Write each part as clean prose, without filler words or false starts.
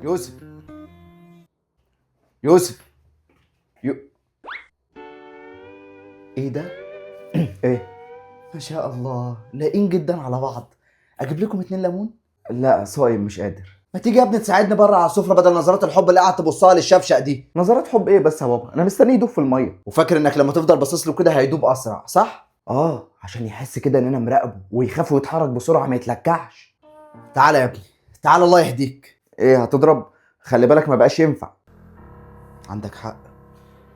يوسف يوسف ايه ده؟ ايه؟ ما شاء الله لاقين جدا على بعض. اجيب لكم 2 ليمون؟ لا صايم مش قادر. ما تيجي يا ابني تساعدني بره على السفره بدل نظرات الحب اللي قاعد تبصها للشفشق دي. نظرات حب ايه بس يا بابا؟ انا مستنيه يدوب في الميه. وفاكر انك لما تفضل باصص له كده هيدوب اسرع، صح؟ عشان يحس كده ان انا مراقبه ويخاف ويتحرك بسرعه ما يتلكعش. تعالى يا ابني، تعالى الله يهديك. ايه هتضرب؟ خلي بالك ما بقاش ينفع. عندك حق،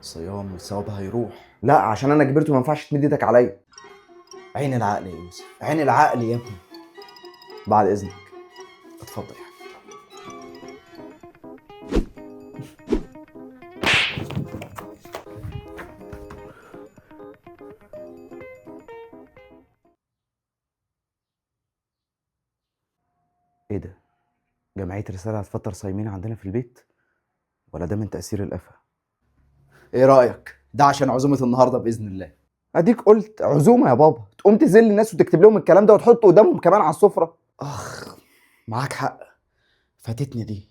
صيام والثواب هيروح. لا عشان انا كبرت وما ينفعش تمد ايدك عليا. عين العقل يا يوسف، عين العقل يا ابني. بعد اذنك. اتفضل يا حبيبي. ايه ده؟ جمعية رسالة هتفطر صايمين عندنا في البيت؟ ولا ده من تأثير القفا؟ ايه رأيك؟ ده عشان عزومة النهارده بإذن الله. اديك قلت عزومة يا بابا، تقوم تذل الناس وتكتب لهم الكلام ده وتحطه قدامهم كمان على السفرة. معاك حق، فاتتني دي.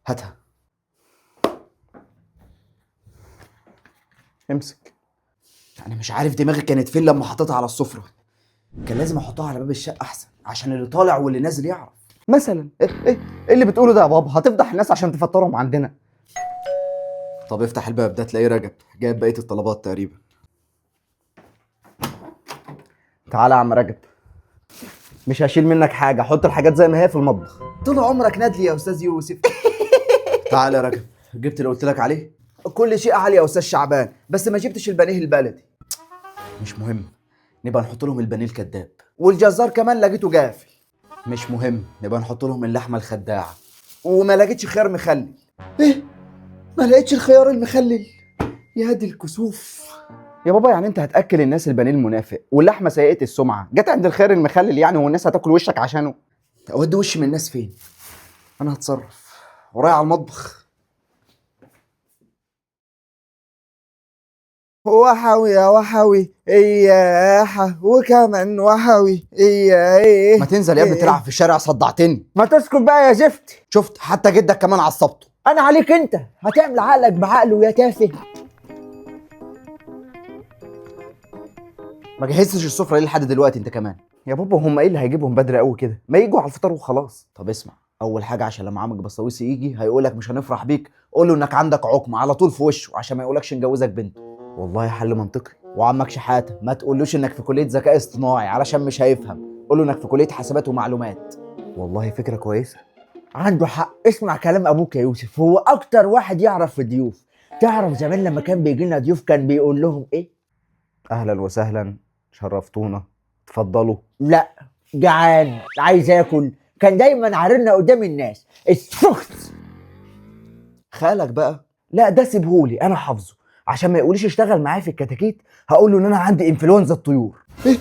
هاتها. امسك. انا مش عارف دماغي كانت فين لما حطيتها على السفرة. كان لازم احطها على باب الشقة احسن عشان اللي طالع واللي نازل يعرف. مثلا ايه اللي بتقوله ده يا بابا؟ هتفضح الناس عشان تفطرهم عندنا. طب افتح الباب ده تلاقيه رجب جايب بقية الطلبات تقريبا. تعالى يا عم رجب، مش هشيل منك حاجة، حط الحاجات زي ما هي في المطبخ. طول عمرك نادلي يا استاذ يوسف. تعالى يا رجب، جبت اللي قلت لك عليه؟ كل شيء عالي يا استاذ شعبان، بس ما جبتش البانيه البلدي. مش مهم، نبقى نحط لهم البانيه الكذاب. والجزار كمان لقيته جافي. مش مهم، نبقى نحط لهم اللحمه الخداعه. وما لقيتش خيار مخلل. ايه؟ ما لقيتش الخيار المخلل؟ يا دي الكسوف. يا بابا يعني انت هتاكل الناس البانيه المنافق واللحمه سيئه السمعه، جت عند الخيار المخلل يعني والناس هتاكل وشك عشانه؟ اودي وشي من الناس فين؟ انا هتصرف، ورايا على المطبخ. وحوي يا وحوي إياحة وكمان وحوي إيه. ما تنزل يا ابني تلعب في الشارع، صدعتني. ما تسكت بقى يا زفت. شفت حتى جدك كمان عصبته. أنا عليك أنت، هتعمل عقلك بعقله يا تافه. ما جهزتش السفرة ليه لحد دلوقتي أنت كمان؟ يا بابا هم إيه اللي هيجيبهم بدري قوي كده؟ ما يجوا على الفطار وخلاص. طب اسمع، أول حاجة عشان لما عمك بسويسي يجي هيقولك مش هنفرح بيك، قول له إنك عندك عقم على طول في وشه عشان ما يقولكش نجوزك بنته. والله حل منطقي. وعمك شحاته ما تقولوش انك في كليه ذكاء اصطناعي علشان مش هيفهم، قول له انك في كليه حاسبات ومعلومات. والله فكره كويسه. عنده حق، اسمع كلام ابوك يا يوسف، هو اكتر واحد يعرف في الضيوف. تعرف زمان لما كان بيجي لنا ضيوف كان بيقول لهم ايه؟ اهلا وسهلا، شرفتونا، اتفضلوا. لا، جعان عايز اكل، كان دايما عارضنا قدام الناس السخط. خالك بقى؟ لا ده سيبهولي انا حافظه، عشان ما يقوليش اشتغل معايا في الكتاكيت هقول له ان انا عندي انفلونزا الطيور. ايه؟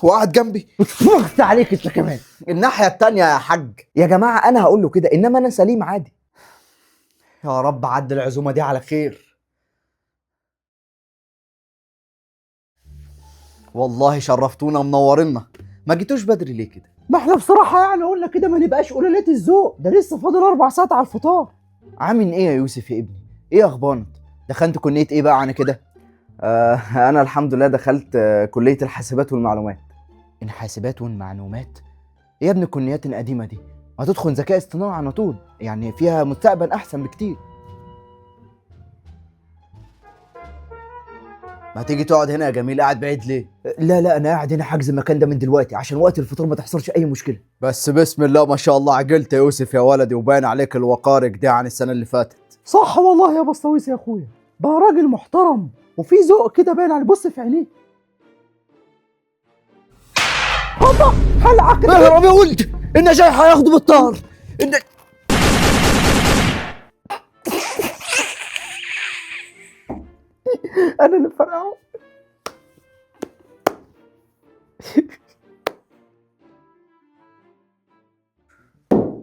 هو قاعد جنبي؟ اتفرجت عليك انت كمان. الناحيه التانيه يا حاج. يا جماعه انا هقول له كده، انما انا سليم عادي. يا رب عدي العزومه دي على خير. والله شرفتونا منورنا. ما جيتوش بدري ليه كده؟ ما احنا بصراحه يعني قلنا كده ما نبقاش قلالات الذوق، ده لسه فاضل 4 ساعات على الفطار. عامل ايه يا يوسف يا ابني؟ ايه اخبارك؟ دخلت كليه ايه بقى عن كده؟ انا الحمد لله دخلت كليه الحاسبات والمعلومات. الحاسبات والمعلومات؟ ايه يا ابني الكليات القديمه دي؟ ما تدخل ذكاء اصطناعي على طول، يعني فيها مستقبل احسن بكتير. ما تيجي تقعد هنا يا جميل، قاعد بعيد ليه؟ لا انا قاعد هنا حاجز المكان ده من دلوقتي عشان وقت الفطور ما تحصلش اي مشكله. بس بسم الله ما شاء الله عجلت يا يوسف يا ولدي، وباين عليك الوقار كده عن السنه اللي فاتت. صح والله يا بسطويس يا اخويا، بقى راجل محترم وفي ذوق كده باين عليه، بص في عينيه. هوبا حلقك. اهرب يا ولد، النجاي هياخده بالطار. انا اللي فرقعه.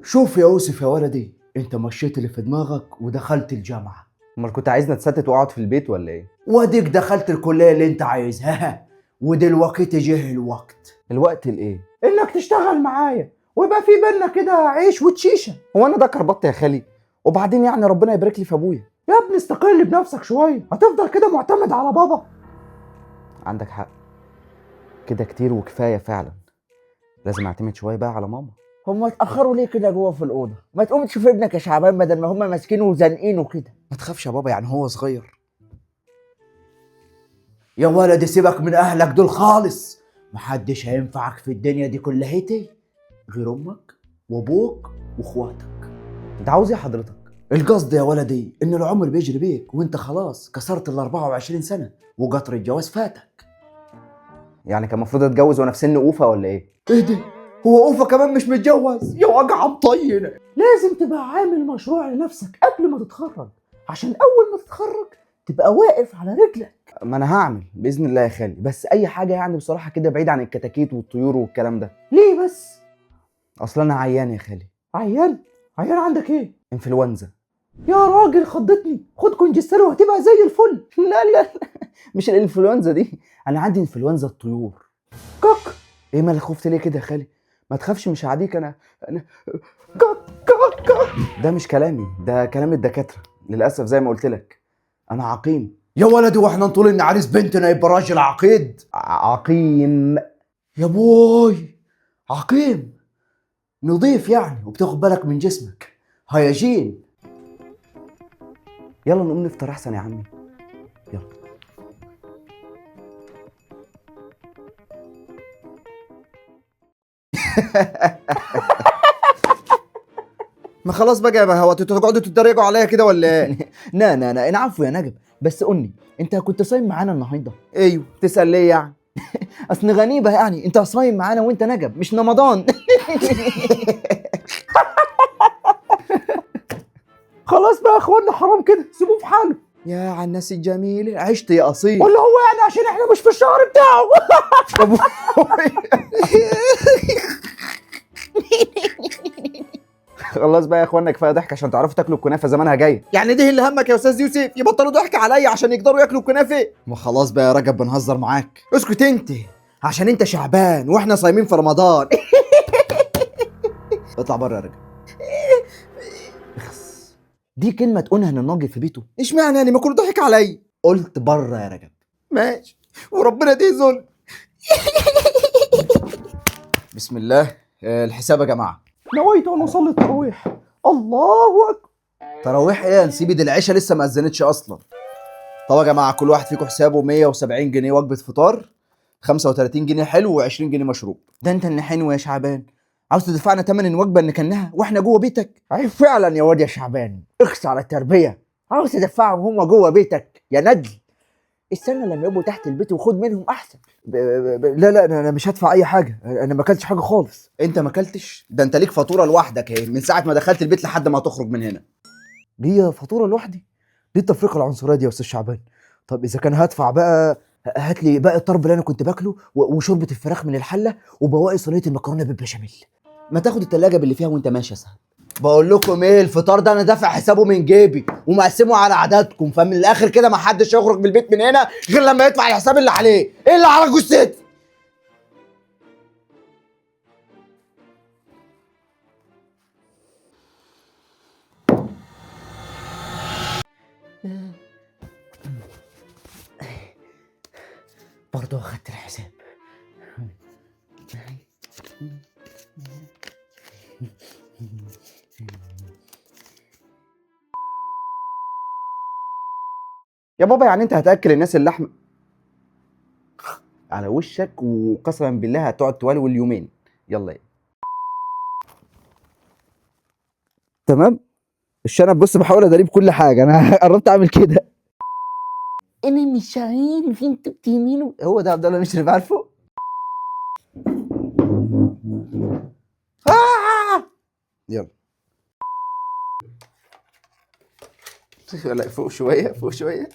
شوف يا يوسف يا ولدي، انت مشيت اللي في دماغك ودخلت الجامعه. امال كنت عايزني اتستت واقعد في البيت ولا ايه؟ واديك دخلت الكليه اللي انت عايزها. ودلوقتي جه الوقت. الوقت لايه؟ انك تشتغل معايا ويبقى في بينا كده عيش وتشيشه. هو انا ده كربطت يا خالي؟ وبعدين يعني ربنا يبارك لي في ابويا. يا ابني استقل بنفسك شويه، هتفضل كده معتمد على بابا؟ عندك حق، كده كتير وكفايه فعلا. لازم اعتمد شويه بقى على ماما. هم اتاخروا ليه كده جوه في الاوضه؟ ما تقوم تشوف ابنك يا شعبان بدل ما هم ماسكينه وزانقينه كده. ما تخافش يا بابا، يعني هو صغير. يا ولد سيبك من اهلك دول خالص، محدش هينفعك في الدنيا دي كلهتي غير امك وابوك واخواتك. انت عاوز ايه حضرتك؟ القصد يا ولدي ان العمر بيجري بيك وانت خلاص كسرت ال 24 سنه وقطر الجواز فاتك. يعني كان المفروض اتجوز وانا في سن اوفا ولا ايه؟ ايه ده؟ هو اوفا كمان مش متجوز؟ يا وجع مطين. لازم تبقى عامل مشروع لنفسك قبل ما تتخرج، عشان اول ما تتخرج تبقى واقف على رجلك. ما انا هعمل باذن الله يا خالي، بس اي حاجه يعني بصراحه كده بعيد عن الكتاكيت والطيور والكلام ده. ليه بس؟ اصلا انا عيان يا خالي. عيان؟ عيان عندك ايه؟ انفلونزا. يا راجل خضتني، خد كونجستال وهتبقى زي الفل. لا مش الانفلونزا دي، انا عندي انفلونزا الطيور. كك ايه مالك خفت ليه كده يا خالي؟ ما تخافش مش هعديك انا كك. ده مش كلامي، ده كلام الدكاتره. للاسف زي ما قلت لك انا عقيم. يا ولدي واحنا نطول ان عريس بنتنا يبقى راجل عقيد؟ عقيم يا بوي، عقيم نضيف يعني وبتاخد بالك من جسمك، هيجين. يلا نقوم نفطر احسن يا عمي، يلا. ما خلاص بقى يا هو، انتوا تقعدوا تتريقوا عليا كده ولا ايه؟ لا انا عفو يا نجم، بس قولي انت كنت صايم معانا النهارده؟ ايوه، تسال ليه يعني؟ اصل غريبه يعني، انت صايم معانا وانت نجم مش رمضان. خلاص بقى يا اخوانا، حرام كده، سيبوه في حاله. يا على الناس الجميله، عشت يا اصيل. ولا هو يعني عشان احنا مش في الشهر بتاعه؟ طب خلاص بقى يا اخوانا، كفايه ضحك عشان تعرفوا تاكلوا الكنافه زمانها جايه. يعني ده اللي همك يا استاذ يوسف؟ يبطلوا ضحك عليا عشان يقدروا ياكلوا الكنافه. ما خلاص بقى يا رجب، بنهزر معاك. اسكت انت، عشان انت شعبان واحنا صايمين في رمضان. اطلع بره يا رجب. اخس، دي كلمه تقولها للراجل في بيته؟ اشمعنى يعني؟ ما كله ضحك عليا. قلت بره يا رجب. ماشي، وربنا دي ذل. بسم الله. الحساب يا جماعه. نويت ان اصلي التراويح. الله اكبر. تراويح ايه؟ نسيب دي العشاء لسه ما اذنتش اصلا. طب يا جماعه كل واحد فيكم حسابه 170 جنيه وجبه فطار، 35 جنيه حلو و20 جنيه مشروب. ده انت اللي حلو يا شعبان، عاوز تدفعنا ثمن الوجبه اللي كناها واحنا جوه بيتك؟ عيب فعلا يا واد يا شعبان، اخس على التربيه. عاوز تدفعهم هم جوه بيتك يا ندل؟ استنى لما يبقوا تحت البيت وخد منهم احسن. لا انا مش هدفع اي حاجه، انا ما اكلتش حاجه خالص. انت ما اكلتش؟ ده انت ليك فاتوره لوحدك اهي من ساعه ما دخلت البيت لحد ما تخرج من هنا. ليه فاتوره لوحدي؟ ليه التفرقه العنصريه دي يا استاذ شعبان؟ طب اذا كان هدفع بقى، هات لي باقي الطرب اللي انا كنت باكله وشوربه الفراخ من الحله وبواقي صينيه المكرونه بالبشاميل. ما تاخد التلاجة باللي فيها وانت ماشي يا سهل. بقول لكم ايه، الفطار ده انا دافع حسابه من جيبي ومقسمه على عددكم، فمن الاخر كده ما حدش يخرج من البيت من هنا غير لما يدفع الحساب اللي عليه. ايه اللي على جثتي؟ برضه اخدت الحساب. يا بابا يعني انت هتاكل الناس اللحمه على وشك، وقسما بالله هتقعد تولول يومين. يلا ايه تمام. الشنب بص بحاول اداريه بكل حاجه، انا قربت اعمل كده. انا مش عارف انتوا بتعملوا. هو ده عبد الله مش اللي عارفه؟ يلا لا، فوق شويه فوق شويه.